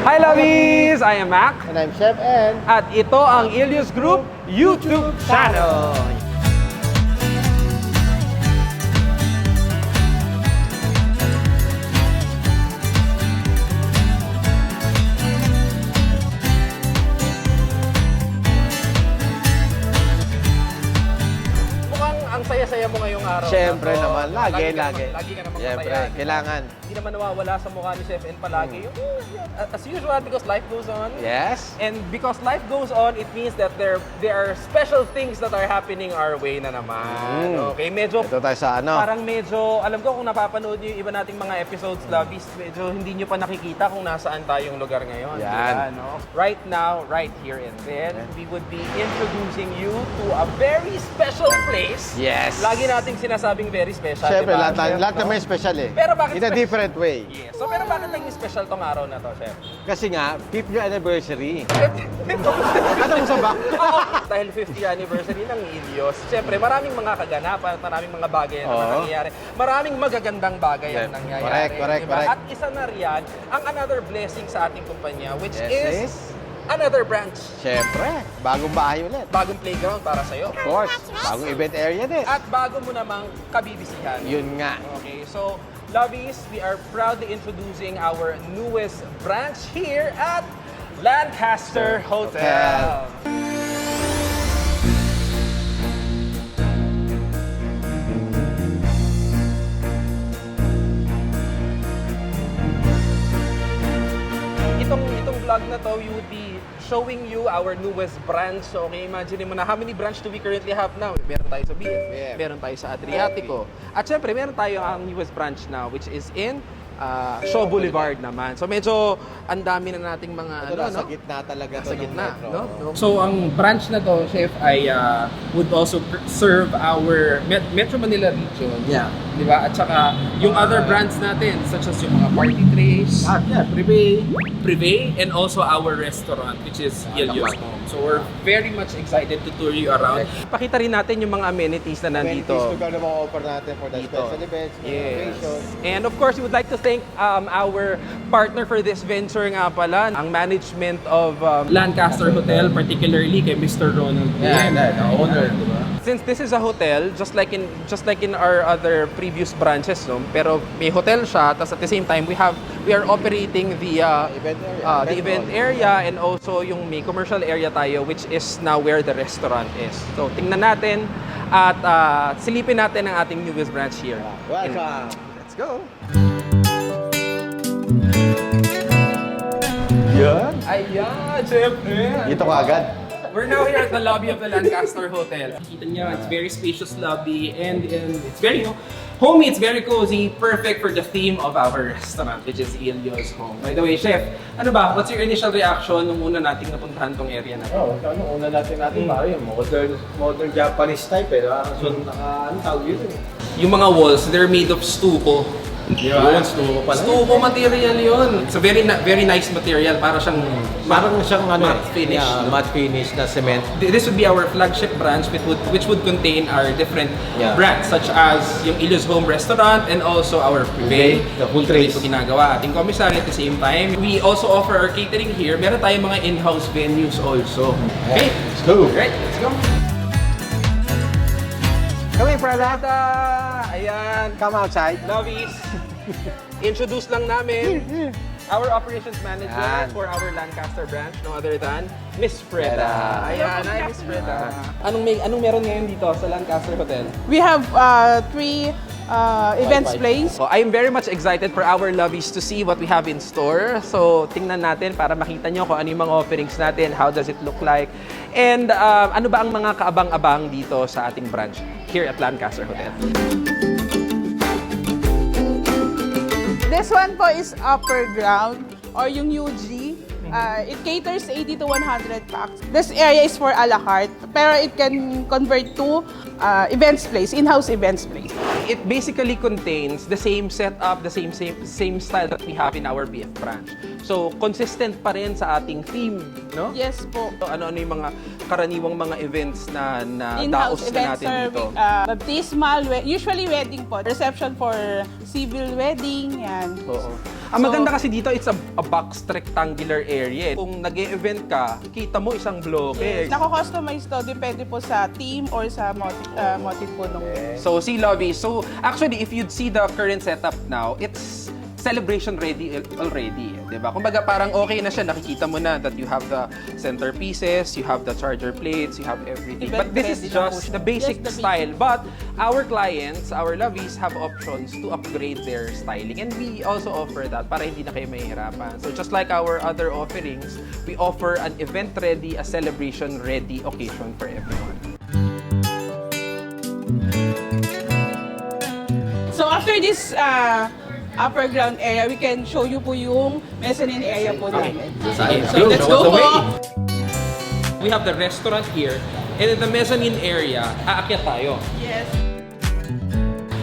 Hi lovies! I am Mac. And I'm Chef N. At ito ang Ilios Group YouTube channel. Ang saya-saya mo ngayong araw. Siyempre na to. naman, lagi. Lagi ka naman Siyempre, masaya. kailangan. Hindi naman nawawala sa mukha ni Chef N palagi. Yung, as usual, because life goes on. Yes. And because life goes on, it means that there are special things that are happening our way na naman. Okay, medyo Ito tayo sa ano. parang medyo, alam ko kung napapanood niyo yung iba nating mga episodes, lovies, medyo hindi niyo pa nakikita kung nasaan tayong lugar ngayon. Yan. Diba, no? Right now, right here and then, we would be introducing you to a very special place. Yes. Lagi nating sinasabing very special, Siyempre, diba, lahat Chef, naman no? special eh. Pero bakit In a special? different way. Yes. So, pero bakit naging special tong araw na to, Chef? Kasi nga, 5th year anniversary. Ano mo sa ba? Dahil 50th anniversary ng Ilios, siyempre maraming mga kaganapan, maraming mga bagay na nangyayari. Maraming magagandang bagay ang nangyayari. Correct. At isa na riyan, ang another blessing sa ating kumpanya, which Yes, is another branch. Siyempre, bagong bahay ulit. Bagong playground para sa'yo. Of course, bagong event area din. At bago mo namang kabibisihan. Yun nga. Okay, so lovies, we are proudly introducing our newest branch here at Lancaster Hotel. Itong vlog na to, we would be showing you our newest branch. So, okay, imagine mo na how many branch do we currently have now? Meron tayo sa BF, meron tayo sa Adriatico. At syempre, meron tayo ang newest branch now, which is in Shaw Boulevard naman. So medyo ang dami na nating mga Sa gitna talaga. sa gitna, no? So ang branch na to, Chef, ay would also serve our Metro Manila region. Yeah. Di ba? At saka yung other brands natin, such as yung mga party trays, Privé, and also our restaurant, which is Ilios Home. So we're very much excited to tour you around. Pakita rin natin yung mga amenities na nandito. Lugar na mga offer natin for the Dito. special events, Yes. occasions. And of course, we would like to thank our partner for this venture nga pala, ang management of Lancaster Hotel, particularly kay Mr. Ronald. The owner, di ba? Since this is a hotel, just like in our other previous branches, no? Pero may hotel siya, tapos at the same time we are operating the event area and also yung may commercial area tayo, which is now where the restaurant is. So tingnan natin at silipin natin ang ating newest branch here. Welcome. Let's go. Yan. Ayan, syempre. Dito ka agad. We're now here at the lobby of the Lancaster Hotel. Kita niyo, it's very spacious lobby and it's very homey, it's very cozy, perfect for the theme of our restaurant, which is Ilios Home. By the way, Chef, ano ba? What's your initial reaction nung una nating napuntahan tong area na to? Una natin pare, yung modern Japanese type eh. Ano tawag yun eh? Yung mga walls, they're made of stucco. Yun, stucco pala. Stucco material yun. It's a very nice material. Para siyang Parang siyang matte finish. Yeah, no? matte finish na cement. This would be our flagship branch which would contain our different brands such as yung Ilios Home Restaurant and also our Privé. The full trays. Ito ginagawa ating commissary at the same time. We also offer our catering here. Meron tayong mga in-house venues also. Okay, Let's go. Right, let's go. Come in, Prada. Ayan. Come outside. Lovies, introduce lang namin our operations manager Yan. for our Lancaster branch, no other than Miss Freda. Ayan, hi Miss Freda. Anong meron ngayon dito sa Lancaster Hotel? We have three events place. So, I am very much excited for our lovies to see what we have in store. So, tingnan natin para makita nyo kung ano yung mga offerings natin, how does it look like, and ano ba ang mga kaabang-abang dito sa ating branch here at Lancaster Hotel. This one po is upper ground or yung UG. It caters 80 to 100 packs. This area is for a la carte, pero it can convert to events place, in-house events place. It basically contains the same setup, the same style that we have in our BF branch. So, consistent pa rin sa ating theme no? Yes po. So, ano-ano yung mga karaniwang mga events na In-house daos na events natin are dito? baptismal, usually wedding po. Reception for civil wedding, yan. Oo. Ang maganda kasi dito, it's a boxed rectangular area. Kung nag-e-event ka, kita mo isang bloke. Nako-customize to, depende po sa team or sa motive po nung. So, see, Lovey. So, actually, if you'd see the current setup now, it's celebration ready already. Diba? Kumbaga, parang okay na siya. Nakikita mo na that you have the centerpieces, you have the charger plates, you have everything. Event But this is ready na po just siya. the basic Yes, the style. But our clients, our lovies, have options to upgrade their styling. And we also offer that para hindi na kayo mahihirapan. So, just like our other offerings, we offer an event-ready, a celebration-ready occasion for everyone. So after this upper ground area, we can show you po yung mezzanine area po namin. So let's go po! We have the restaurant here, and in the mezzanine area, aakyat tayo. Yes.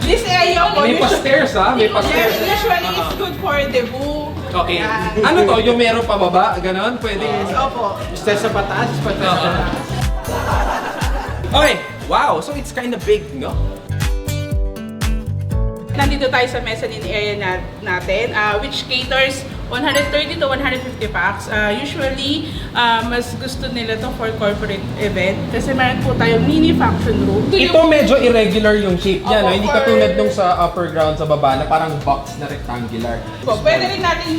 This area po, May pa-stairs, ha? May pa-stairs. Yes, usually it's good for debut. Okay. Yan. Ano to? Yung meron pababa? Ganon? Pwede? Opo. Stairs sa pataas, Okay. Wow. So it's kind of big, no? Nandito tayo sa mezzanine area natin, which caters 130 to 150 packs. Usually, mas gusto nila to for corporate event kasi meron po tayong mini function room. Ito medyo irregular yung shape niya, no? Opo, Hindi for- katulad nung sa upper ground sa baba na parang box na rectangular. Po, pwede rin natin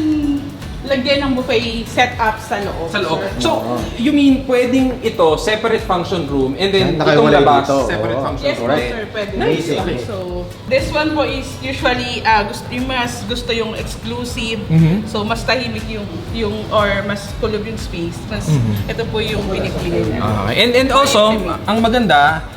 lagyan ng buffet setup sa loob. Sa loob. So, you mean pwedeng ito, separate function room, and then itong Nakaiwalay labas, dito. separate Oo. function Yes room. po, Right? sir. Pwede. Nice. Okay. So, this one po is usually yung mas gusto yung exclusive. So, mas tahimik yung or mas kulob yung space. Mas ito po yung pinipili namin. And also, ang maganda,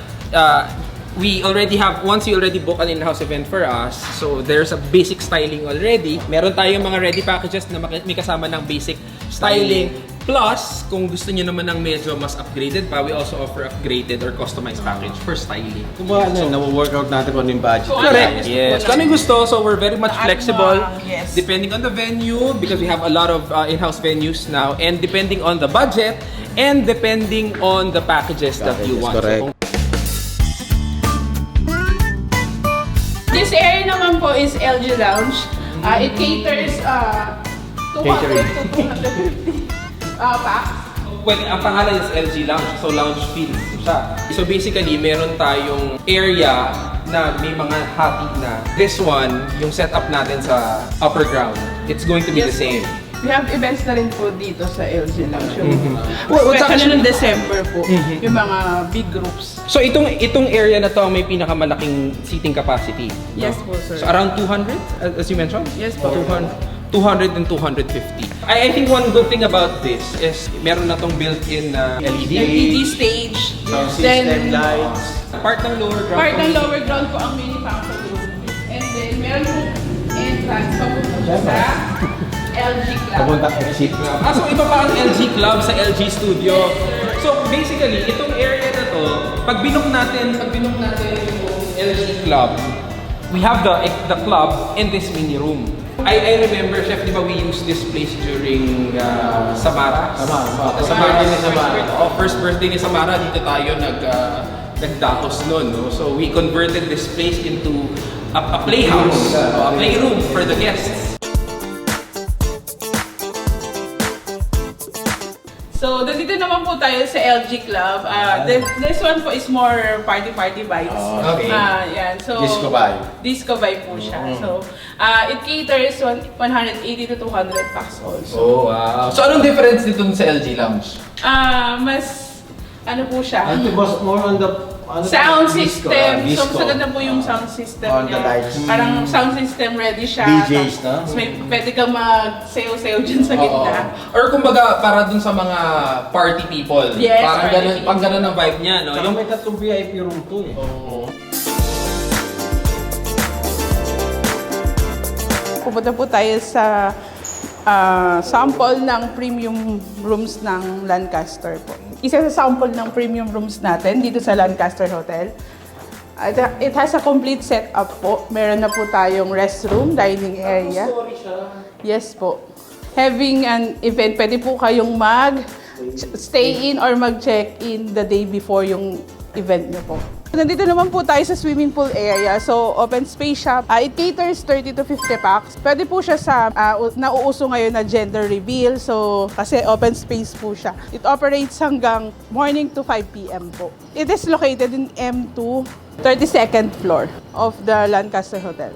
we already have, once you already book an in-house event for us, so there's a basic styling already. Meron tayong mga ready packages na may kasama ng basic styling. Plus, kung gusto niyo naman ng medyo mas upgraded pa, we also offer upgraded or customized package for styling. Kung ba, na-workout natin kung ano yung budget. Kung Correct. ano Yes. gusto Kung ano yung gusto, so we're very much Ano, flexible. yes. Depending on the venue, because we have a lot of in-house venues now, and depending on the budget, and depending on the packages that you Packages, want. correct. So, This area naman po is LG Lounge. It caters 200 to 250 packs. Pwede, ang pangalan is LG Lounge, so lounge feel siya. So basically, meron tayong area na may mga hati na. This one, yung setup natin sa upper ground, it's going to be the same. We have events na rin po dito sa LG Lounge. Well, what's Especially actually- noong December po, yung mga big groups. So itong area na to ang may pinakamalaking seating capacity. Yes po, sir. So around 200, as you mentioned? Yes po. 200 and 250. I think one good thing about this is meron na tong built-in LED stage. Sound Then, system, lights. part ng lower ground. part ng lower ground po ang mini function room. And then, meron po entrance papunta po sa LG Club. Papunta exit. So iba pa ang LG Club sa LG Studio. So basically, itong area na to, pag binook natin yung LG Club, we have the club in this mini room. I remember, Chef, di ba we used this place during Samara? First birthday ni Samara, dito tayo nagdaos nun. No? So we converted this place into a playhouse, a playroom for the guests. So, dito naman po tayo sa LG Club. This one po is more party vibes. Okay. Yan. So, Disco vibe. Disco vibe po siya. So, it caters 180 to 200 packs also. Oh, wow. So anong difference dito sa LG Lounge? Mas, ano po siya? It was more on the Sound disco, system. disco. So, maganda po yung sound system On the niya. lights. Parang sound system ready siya. DJs, no? Tapos may pwede kang mag-sayo-sayo dyan sa gitna. Or kumbaga, para dun sa mga party people. Yes, Parang party ganun, people. pang ganun ang vibe niya, no? Yung may tatlong VIP room to eh. Pupunta po tayo sa sample ng premium rooms ng Lancaster po. Isa sa sample ng premium rooms natin dito sa Lancaster Hotel. It has a complete setup po. Meron na po tayong restroom, dining area. Yes po. Having an event, pwede po kayong stay in or mag-check-in the day before yung event nyo po. Nandito naman po tayo sa swimming pool area. So, open space siya. It caters 30 to 50 packs. Pwede po siya sa nauuso ngayon na gender reveal. So, kasi open space po siya. It operates hanggang morning to 5 p.m. po. It is located in M2, 32nd floor of the Lancaster Hotel.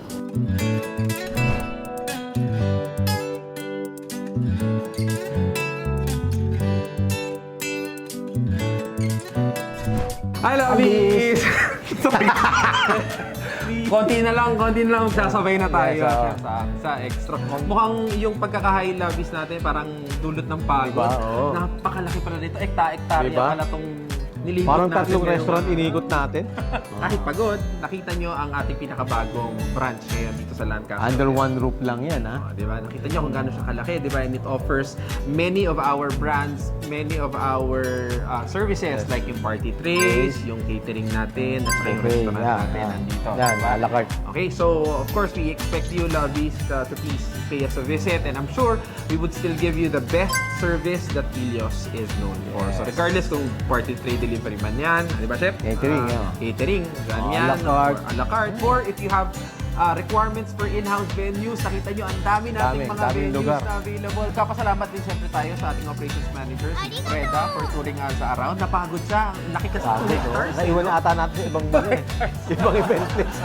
Hi, lovies! konti na lang sasabay na tayo Yes, sa extra. Mukhang yung pagkaka-high lovies natin parang dulot ng pagod. Diba? Oo. Napakalaki pala nito. Ekta-ektarya Diba? pala tong nilibot Parang natin. tatlong ngayong restaurant araw. inikot natin. Kahit pagod, nakita nyo ang ating pinakabagong branch ngayon dito sa Lancaster. Under one roof lang yan, ha? Di ba? Nakita nyo kung gaano siya kalaki, di ba? And it offers many of our brands, many of our services like yung party trays, yung catering natin, at saka yung Okay, restaurant yeah, natin yeah. nandito. Yan, diba? a la carte. Okay, so of course we expect you, lovies, to please pay us a visit, and I'm sure we would still give you the best service that Ilios is known for. So regardless kung party tray delivery man yan, di ba, Chef? Catering, yeah. Catering, ganyan, a la carte. or a la carte, or if you have requirements for in-house venues, nakita nyo, ang dami nating mga daming venues lugar. na available. Kapasalamat din siyempre tayo sa ating operations manager, si Freda, for touring us around. Napagod siya. Ang laki kasi ng hectares. Naiwan na ata natin sa ibang bago ibang event place.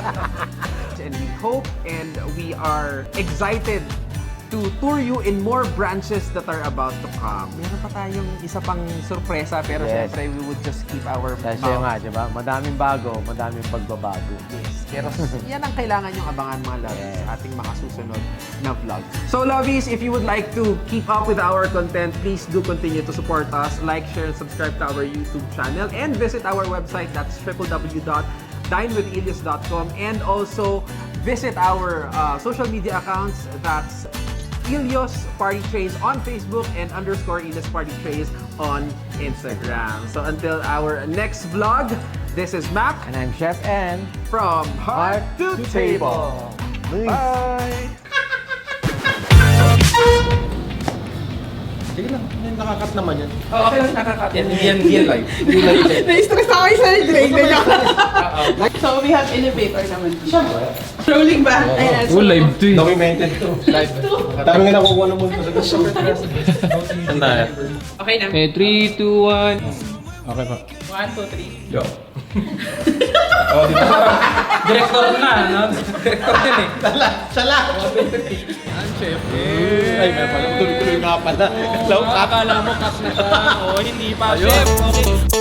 And we hope and we are excited to tour you in more branches that are about to come. Meron pa tayong isa pang sorpresa, pero Yes. syempre we would just keep our Kasi mouth. nga, di ba? Madaming bago, madaming pagbabago. Yes. Pero yan ang kailangan yung abangan, mga lovies, Yes. sa ating mga susunod na vlog. So lovies, if you would like to keep up with our content, please do continue to support us. Like, share, and subscribe to our YouTube channel. And visit our website, that's www.dinewithilias.com. And also visit our social media accounts, that's Ilios Party Trays on Facebook and _Ilios Party Trays on Instagram. So until our next vlog, this is Mac And I'm Chef N. from Heart to Table. Nice. Bye! Sige lang, nakakat naman yan. Oh, okay lang, nakakat. Yan live. Na-stress ako sa drain na niya. So, we have elevator naman. Rolling ba? Ayan. So, live to eh. Documented to. Live. Dami nga nakukuha ng mundo sa gusto. okay na. Eh, 3, 2, 1. Okay pa. 1, 2, 3. Yo. Oh, di ba? Director na, no? Director din eh. Sala! Ay, may pala. Tuloy-tuloy nga pala. Akala mo cut na siya. Oh, hindi pa. Chef, okay.